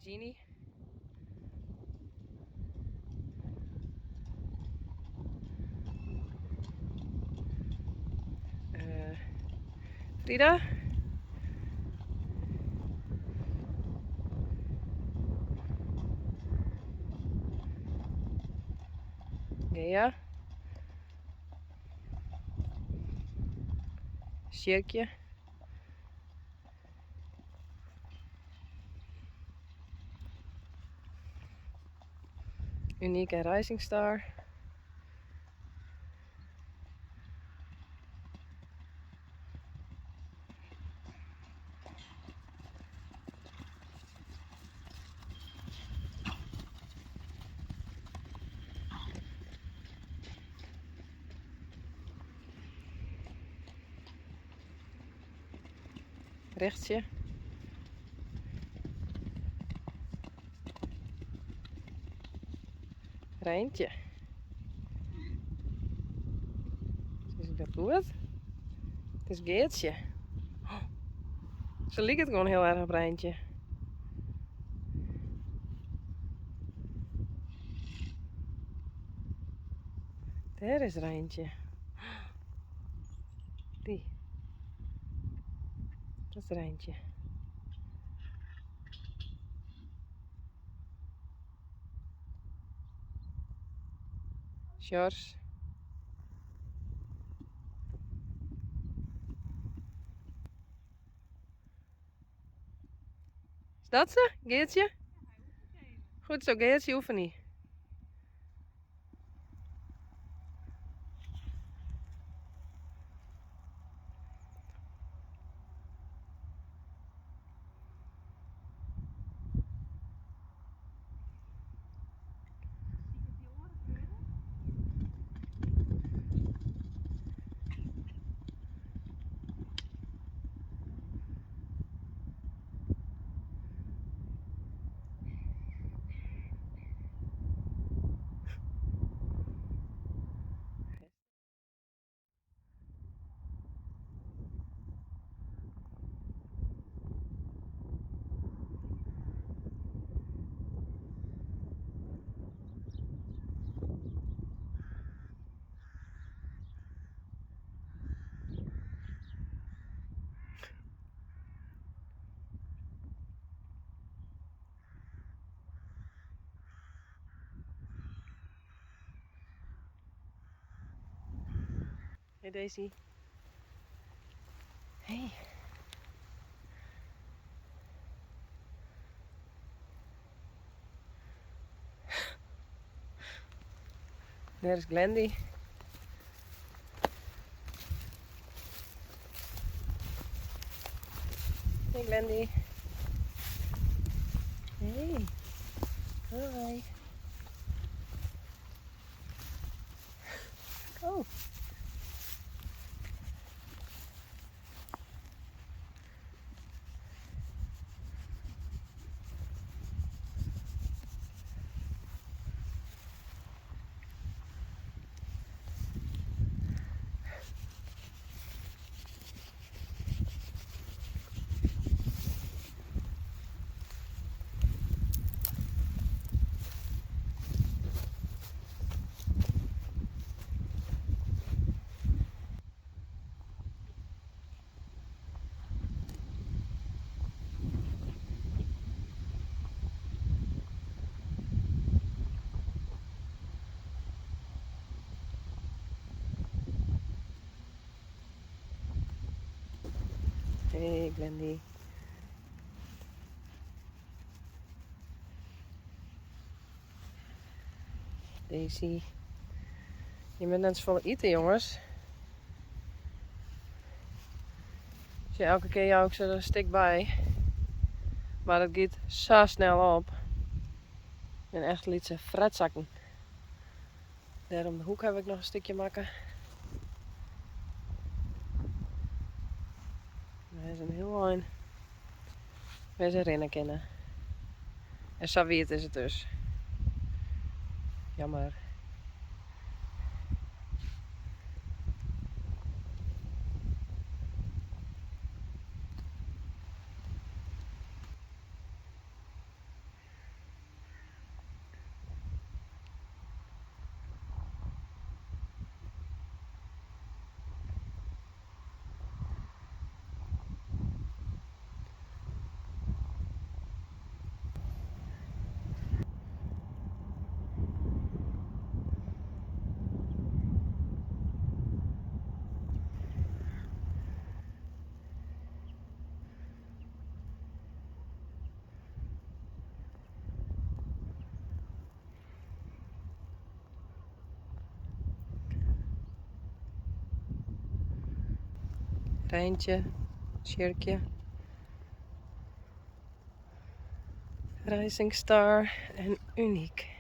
Genie. Frida. Gea. Sjirkje. Unique en Rising Star. Rechtsje. Rijntje. Is dat goed? Het is Geertje. Ze lijkt het gewoon heel erg op Rijntje. Daar is Rijntje. Die. Dat is Rijntje. Sjors. Is dat ze? Geertje? Goed zo, Geertje, oefen niet. Hey Daisy. Hey. Daar is Glendy. Hey Glendy. Hey. Hoi. Oh. Hey Glendy. Daisy. Je bent net vol eten, jongens. Als je elke keer jou ook zo een stik bij. Maar dat gaat zo snel op. En echt liet ze fretzakken. Daar om de hoek heb ik nog een stukje maken. Wij zijn heel lang. Wij zijn rennen kennen. En Saviet is het dus. Jammer. Rijntje, Sjerkje, Rising Star en Uniek.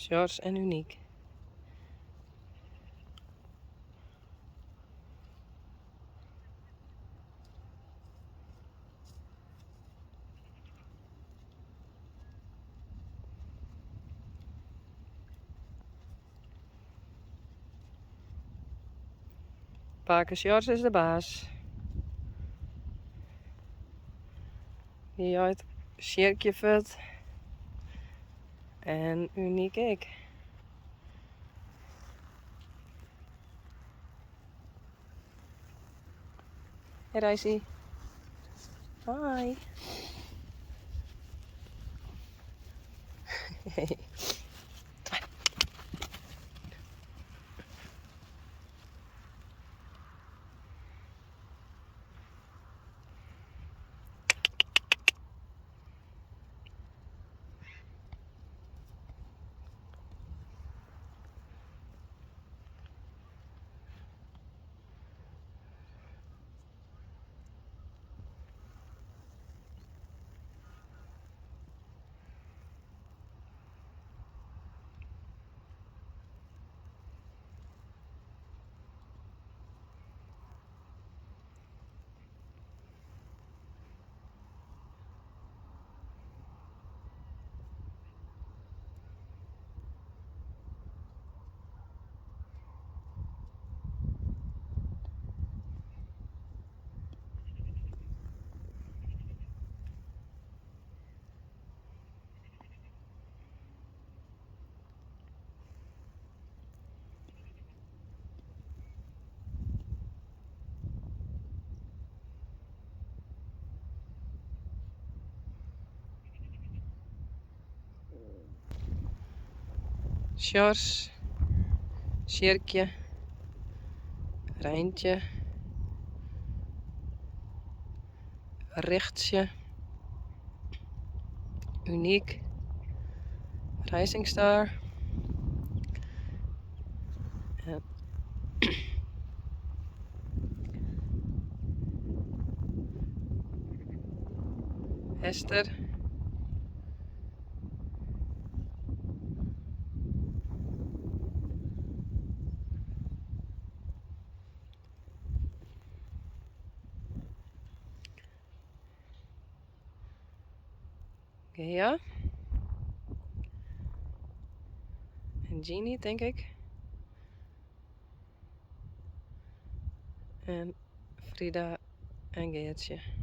Sjors en Uniek. Pake Sjors is de baas. Die uit Sjerkje vet. En Uniek ik. Hey Rijsie. Hi. Hey. Sjors, Sjerkje, Rijntje, Richtsje, Uniek, Rising Star en Esther. Gea. En Jeannie, denk ik. En Frida en Geertje.